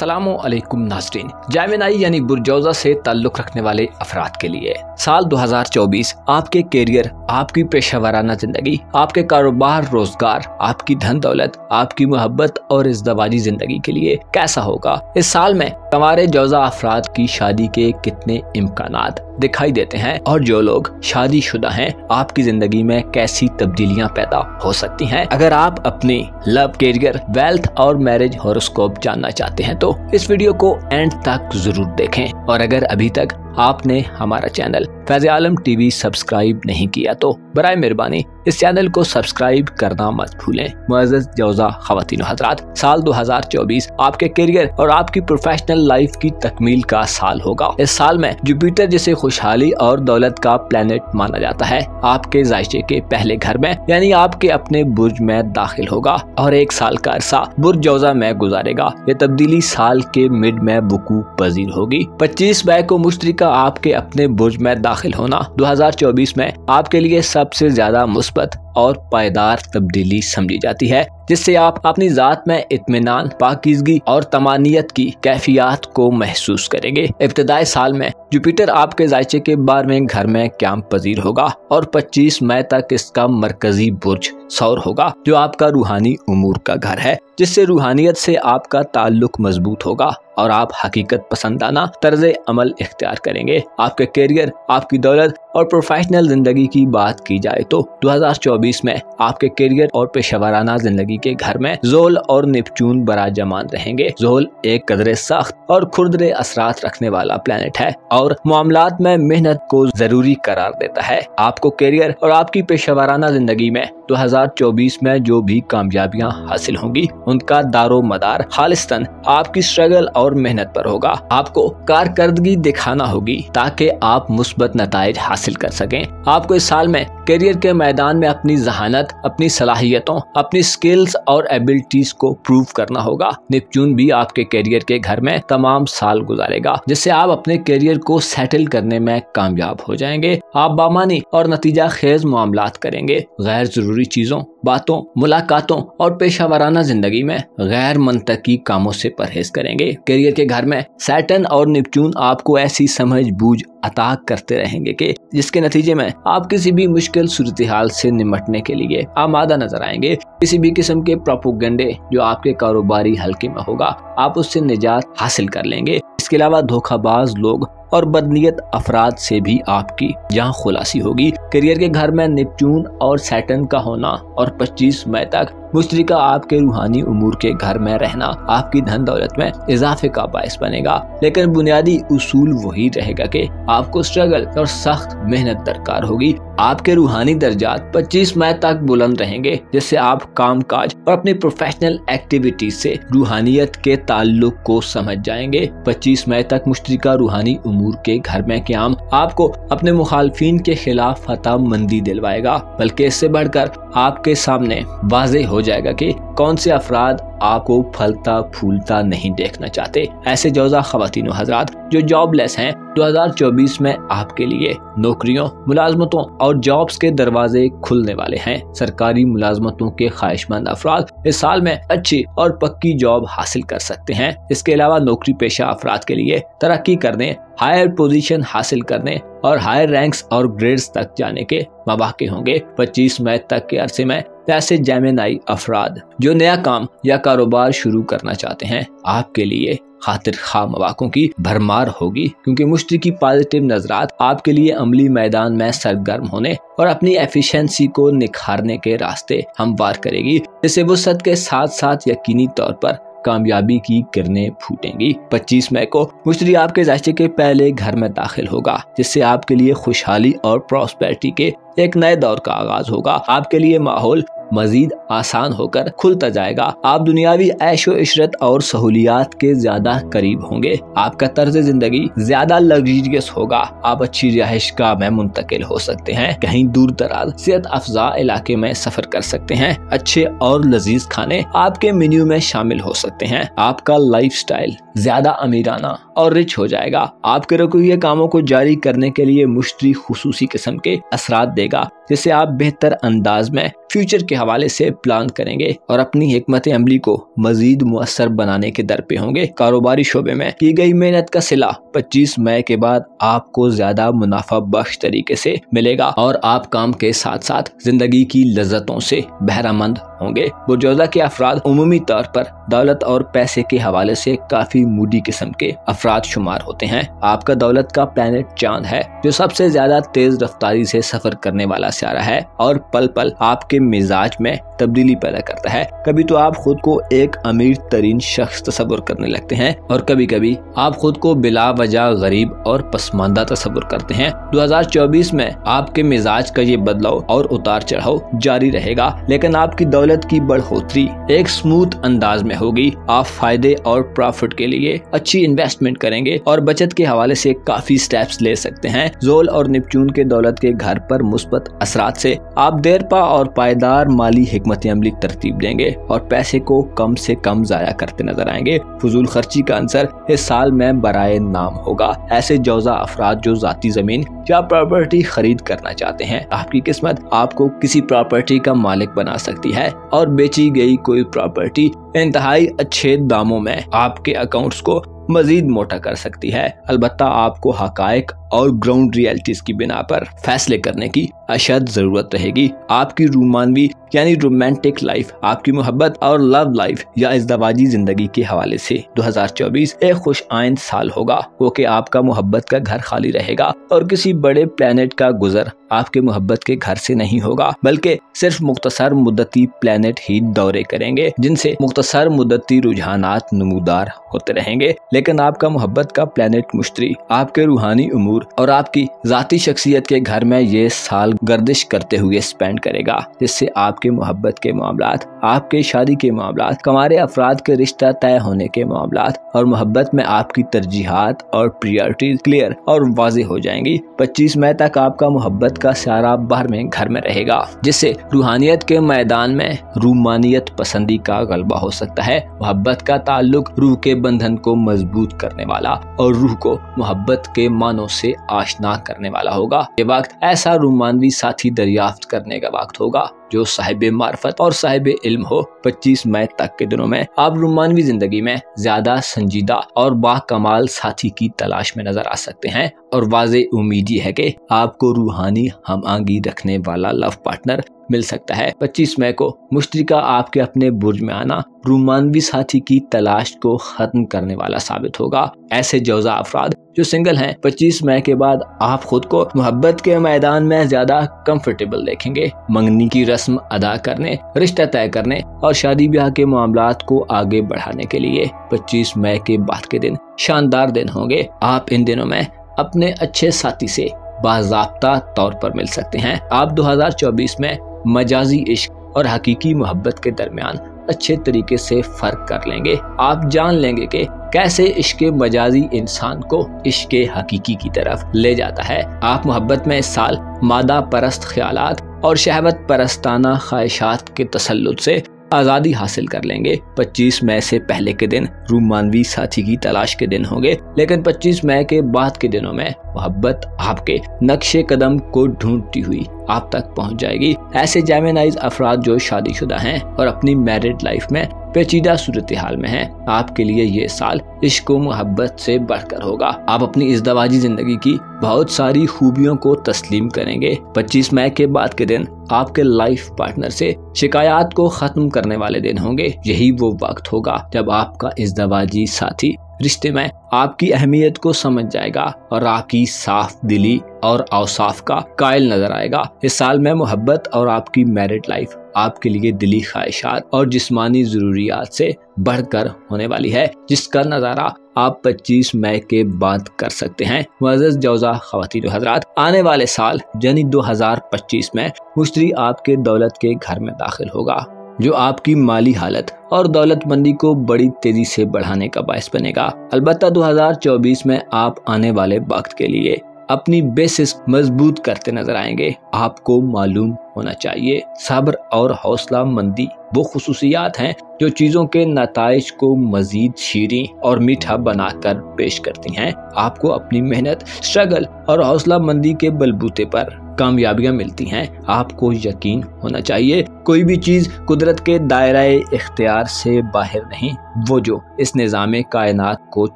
अस्सलामुअलैकुम नाज़रीन, जेमिनी यानी बुर्जौज़ा से ताल्लुक़ रखने वाले अफराद के लिए साल 2024 आपके कैरियर, आपकी पेशेवराना जिंदगी, आपके कारोबार, रोजगार, आपकी धन दौलत, आपकी मोहब्बत और इज़्दवाजी जिंदगी के लिए कैसा होगा। इस साल में हमारे जौज़ा अफराद की शादी के कितने इम्कानात दिखाई देते हैं और जो लोग शादीशुदा हैं आपकी जिंदगी में कैसी तब्दीलियां पैदा हो सकती हैं। अगर आप अपनी लव, कैरियर, वेल्थ और मैरिज हॉरोस्कोप जानना चाहते हैं तो इस वीडियो को एंड तक जरूर देखें। और अगर अभी तक आपने हमारा चैनल फैज़ आलम टीवी सब्सक्राइब नहीं किया तो बराए मेहरबानी इस चैनल को सब्सक्राइब करना मत भूलें। मुअज़्ज़ज़ जौज़ा ख़वातीन हज़रात, साल 2024 आपके कैरियर और आपकी प्रोफेशनल लाइफ की तकमील का साल होगा। इस साल में जुपिटर जिसे खुशहाली और दौलत का प्लेनेट माना जाता है आपके ज़ायचे के पहले घर में यानी आपके अपने बुर्ज में दाखिल होगा और एक साल का अरसा बुर्ज जौज़ा में गुजारेगा। ये तब्दीली साल के मिड में वकूअ पज़ीर होगी। 25 मई को मुश्तरी का आपके अपने बुर्ज में दाखिल होना 2024 में आपके लिए सबसे ज्यादा मुस्बत और पायदार तब्दीली समझी जाती है, जिससे आप अपनी जात में इत्मीनान, पाकीज़गी और तमानियत की कैफियत को महसूस करेंगे। इब्तिदाई साल में जुपिटर आपके ज़ायचे के 12वें घर में क़याम पज़ीर होगा और 25 मई तक इसका मरकजी बुर्ज सौर होगा जो आपका रूहानी उमूर का घर है, जिससे रूहानियत से आपका ताल्लुक मजबूत होगा और आप हकीकत पसंदाना तर्ज अमल इख्तियार करेंगे। आपके कैरियर, आपकी दौलत और प्रोफेशनल जिंदगी की बात की जाए तो 2024 में आपके कैरियर और पेशेवराना जिंदगी के घर में ज़ोल और नेपच्यून बराजमान रहेंगे। ज़ोल एक कदरे सख्त और खुरदरे असरात रखने वाला प्लेनेट है और मामलात में मेहनत को जरूरी करार देता है। आपको कैरियर और आपकी पेशेवराना जिंदगी में 2024 में जो भी कामयाबियां हासिल होंगी उनका दारो मदार खालिस्तन आपकी स्ट्रगल और मेहनत पर होगा। आपको कारकर्दगी दिखाना होगी ताकि आप मुस्बत नताइज हासिल कर सकें। आपको इस साल में कैरियर के मैदान में अपनी जहानत, अपनी सलाहियतों, अपनी स्किल्स और एबिलिटीज को प्रूव करना होगा। नेपच्यून भी आपके कैरियर के घर में तमाम साल गुजारेगा, जिससे आप अपने कैरियर को सेटल करने में कामयाब हो जाएंगे। आप बामानी और नतीजा खेज मामलात करेंगे। गैर जरूरी चीजों, बातों, मुलाकातों और पेशावराना जिंदगी में गैर मंतकी कामों से परहेज करेंगे। कैरियर के घर में सैटर्न और नेपच्यून आपको ऐसी समझ बूझ अता करते रहेंगे कि जिसके नतीजे में आप किसी भी मुश्किल सूरत हाल से निमटने के लिए आमादा नजर आएंगे। किसी भी किस्म के प्रोपेगेंडे जो आपके कारोबारी हल्के में होगा आप उससे निजात हासिल कर लेंगे। इसके अलावा धोखाबाज लोग और बदनीयत अफराद से भी आपकी जहाँ खुलासी होगी। करियर के घर में नेपच्यून और सैटर्न का होना और 25 मई तक मुश्तरी का आपके रूहानी उमूर के घर में रहना आपकी धन दौलत में इजाफे का बायस बनेगा, लेकिन बुनियादी उसूल वही रहेगा कि आपको स्ट्रगल और सख्त मेहनत दरकार होगी। आपके रूहानी दर्जात 25 मई तक बुलंद रहेंगे, जिससे आप काम काज और अपनी प्रोफेशनल एक्टिविटीज से रूहानियत के ताल्लुक को समझ जाएंगे। 25 मई तक मुश्तरी का रूहानी उमूर के घर में क़याम आपको अपने मुखालफिन के खिलाफ फतह मंदी दिलवाएगा, बल्कि इससे बढ़कर आपके सामने वाज़ेह हो जाएगा कि कौन से अफराद आपको फलता फूलता नहीं देखना चाहते। ऐसे जौज़ा ख़वातीन व हज़रात जो जॉबलेस हैं, 2024 में आपके लिए नौकरियों, मुलाजमतों और जॉब्स के दरवाजे खुलने वाले हैं। सरकारी मुलाजमतों के ख्वाहिशमंद अफराद इस साल में अच्छी और पक्की जॉब हासिल कर सकते हैं। इसके अलावा नौकरी पेशा अफराद के लिए तरक्की करने, हायर पोजीशन हासिल करने और हायर रैंक्स और ग्रेड्स तक जाने के मौके होंगे। 25 मई तक के अरसे में ऐसे जेमिनी अफराद जो नया काम या कारोबार शुरू करना चाहते हैं आपके लिए खातिर खा मौक़ों की भरमार होगी, क्योंकि मुश्तरी की पॉजिटिव नजरात आपके लिए अमली मैदान में सरगर्म होने और अपनी एफिशिएंसी को निखारने के रास्ते हमवार करेगी, जिससे वुसअत के साथ साथ यकीनी तौर पर कामयाबी की किरणें फूटेंगी। 25 मई को मुश्तरी आपके ज़ायचे के पहले घर में दाखिल होगा, जिससे आपके लिए खुशहाली और प्रॉस्पेरिटी के एक नए दौर का आगाज होगा। आपके लिए माहौल मजीद आसान होकर खुलता जाएगा। आप दुनियावी ऐशो इशरत और सहूलियात के ज्यादा करीब होंगे। आपका तर्ज जिंदगी ज्यादा लग्जरियस होगा। आप अच्छी रिहाइश गाह में मुंतकिल हो सकते हैं, कहीं दूर दराज सेहत अफजा इलाके में सफर कर सकते हैं। अच्छे और लजीज खाने आपके मेन्यू में शामिल हो सकते हैं। आपका लाइफ स्टाइल ज्यादा अमीराना और रिच हो जाएगा। आपके रखुए कामों को जारी करने के लिए मुश्तरी खुसूसी किस्म के असरात देगा, जिससे आप बेहतर अंदाज में फ्यूचर के हवाले से प्लान करेंगे और अपनी हिकमत अमली को मजीद मुअस्सर बनाने के दर पे होंगे। कारोबारी शोबे में की गई मेहनत का सिला 25 मई के बाद आपको ज्यादा मुनाफा बख्श तरीके से मिलेगा और आप काम के साथ साथ जिंदगी की लज्जतों से बहरामंद होंगे। बुर्जौजा के अफराद उमूमी तौर पर दौलत और पैसे के हवाले से काफी मूडी किस्म के अफराद शुमार होते हैं। आपका दौलत का प्लैनेट चांद है, जो सबसे ज्यादा तेज रफ्तारी से सफर करने वाला सितारा है और पल पल आपके मिजाज में तब्दीली पैदा करता है। कभी तो आप खुद को एक अमीर तरीन शख्स तस्वुर करने लगते हैं और कभी कभी आप खुद को बिला वजह गरीब और पसमानदा तस्वुर करते हैं। 2024 में आपके मिजाज का ये बदलाव और उतार चढ़ाव जारी रहेगा, लेकिन आपकी दौलत की बढ़ोतरी एक स्मूथ अंदाज में होगी। आप फायदे और प्रॉफिट के लिए अच्छी इन्वेस्टमेंट करेंगे और बचत के हवाले से काफी स्टेप्स ले सकते हैं। जोल और निपचून के दौलत के घर पर मुस्बत असरात से आप देरपा और पायदार माली हिकमत अमली तरतीब देंगे और पैसे को कम से कम जाया करते नजर आएंगे। फजूल खर्ची का अंसर इस साल में बराए नाम होगा। ऐसे जौजा अफराद जो जाती जमीन या प्रॉपर्टी खरीद करना चाहते हैं, आपकी किस्मत आपको किसी प्रॉपर्टी का मालिक बना सकती है और बेची गई कोई प्रॉपर्टी इंतहाई अच्छे दामों में आपके अकाउंट्स को मजीद मोटा कर सकती है। अलबत्ता आपको हकायक और ग्राउंड रियलिटीज की बिना पर फैसले करने की अशद जरूरत रहेगी। आपकी रोमानवी यानी रोमांटिक लाइफ, आपकी मोहब्बत और लव लाइफ या इज़्दवाजी जिंदगी के हवाले से 2024 एक खुश आइंद साल होगा, वो कि आपका मोहब्बत का घर खाली रहेगा और किसी बड़े प्लेनेट का गुजर आपके मोहब्बत के घर से नहीं होगा, बल्कि सिर्फ मुख्तसर मुद्दती प्लेनेट ही दौरे करेंगे, जिनसे मुख्तसर मुद्दती रुझानात नमूदार होते रहेंगे। लेकिन आपका मोहब्बत का प्लेनेट मुश्तरी आपके रूहानी उमूर और आपकी जाती शख्सियत के घर में ये साल गर्दिश करते हुए स्पेंड करेगा, जिससे आपके मोहब्बत के मामलात, आपके शादी के मामलात, कमारे अफराद के रिश्ता तय होने के मामलात और मोहब्बत में आपकी तरजीहात और प्रायोरिटीज क्लियर और वाज़ेह हो जाएंगी। 25 मई तक आपका मोहब्बत का सारा बाहर में घर में रहेगा, जिससे रूहानियत के मैदान में रूमानियत पसंदी का गलबा हो सकता है। मोहब्बत का ताल्लुक रूह के बंधन को मजबूत करने वाला और रूह को मोहब्बत के मानों से आशना करने वाला होगा। ये वक्त ऐसा रूमानवी साथी दरियाफ्त करने का वक्त होगा जो साहिब मार्फत और साहिब इल्म हो। 25 मई तक के दिनों में आप रूमानवी जिंदगी में ज्यादा संजीदा और बाकमाल साथी की तलाश में नजर आ सकते हैं और वाज़े उम्मीद है कि आपको रूहानी हमआंगी रखने वाला लव पार्टनर मिल सकता है। 25 मई को मुश्तरी का आपके अपने बुर्ज में आना रूमानवी साथी की तलाश को खत्म करने वाला साबित होगा। ऐसे जौजा अफराद जो सिंगल हैं, 25 मई के बाद आप खुद को मोहब्बत के मैदान में ज्यादा कंफर्टेबल देखेंगे। मंगनी की रस्म अदा करने, रिश्ता तय करने और शादी ब्याह के मामलात को आगे बढ़ाने के लिए 25 मई के बाद के दिन शानदार दिन होंगे। आप इन दिनों में अपने अच्छे साथी से बाज़ाब्ता तौर पर मिल सकते हैं। आप 2024 में मजाजी इश्क और हकीकी मोहब्बत के दरमियान अच्छे तरीके से फर्क कर लेंगे। आप जान लेंगे कि कैसे इश्क मजाजी इंसान को इश्क हकीकी की तरफ ले जाता है। आप मोहब्बत में इस साल मादा परस्त ख्यालात और शहवत परस्ताना ख्वाहिशात के तसल्लुत से आज़ादी हासिल कर लेंगे। 25 मई से पहले के दिन रूमानवी साथी की तलाश के दिन होंगे, लेकिन 25 मई के बाद के दिनों में मोहब्बत आपके नक्शे कदम को ढूंढती हुई आप तक पहुंच जाएगी। ऐसे जेमिनाइज अफराद जो शादीशुदा हैं और अपनी मैरिड लाइफ में पेचीदा सूरत हाल में हैं, आपके लिए ये साल इश्क व मोहब्बत से बढ़कर होगा। आप अपनी इज़्दवाजी जिंदगी की बहुत सारी खूबियों को तस्लीम करेंगे। 25 मई के बाद के दिन आपके लाइफ पार्टनर से शिकायत को खत्म करने वाले दिन होंगे। यही वो वक्त होगा जब आपका इज़्दवाजी साथी रिश्ते में आपकी अहमियत को समझ जाएगा और आपकी साफ दिली और औसाफ का कायल नजर आएगा। इस साल में मोहब्बत और आपकी मैरिड लाइफ आपके लिए दिली ख्वाहिशात और जिस्मानी जरूरियात से बढ़कर होने वाली है, जिसका नजारा आप 25 मई के बाद कर सकते हैं। मुअज़्ज़ज़ जौजा ख़वातीन व हज़रात, आने वाले साल यानी 2025 में मुश्तरी आपके दौलत के घर में दाखिल होगा, जो आपकी माली हालत और दौलतमंदी को बड़ी तेजी से बढ़ाने का बायस बनेगा। अलबत्ता 2024 में आप आने वाले वक्त के लिए अपनी बेसिस मजबूत करते नजर आएंगे। आपको मालूम होना चाहिए सब्र और हौसला मंदी वो खुसूसियात हैं जो चीजों के नताइज को मजीद शीरीं और मीठा बनाकर पेश करती हैं। आपको अपनी मेहनत, स्ट्रगल और हौसला मंदी के बलबूते पर कामयाबियां मिलती हैं, आपको यकीन होना चाहिए कोई भी चीज कुदरत के दायरे इख्तियार से बाहर नहीं। वो जो इस निज़ामे कायनात को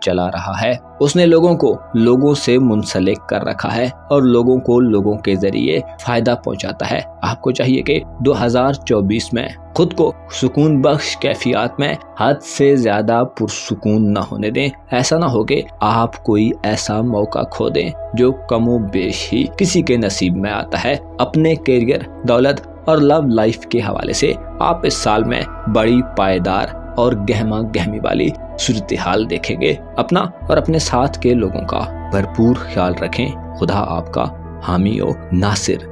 चला रहा है उसने लोगों को लोगों से मुंसलिक कर रखा है और लोगों को लोगों के जरिए फायदा पहुंचाता है। आपको चाहिए कि 2024 में खुद को सुकून बख्श कैफियत में हद से ज्यादा पुरसुकून न होने दें। ऐसा ना हो कि आप कोई ऐसा मौका खो दें जो कमो बेश ही किसी के नसीब में आता है। अपने कैरियर, दौलत और लव लाइफ के हवाले से आप इस साल में बड़ी पायदार और गहमा गहमी वाली सूरत हाल देखेंगे। अपना और अपने साथ के लोगों का भरपूर ख्याल रखें। खुदा आपका हामी और नासिर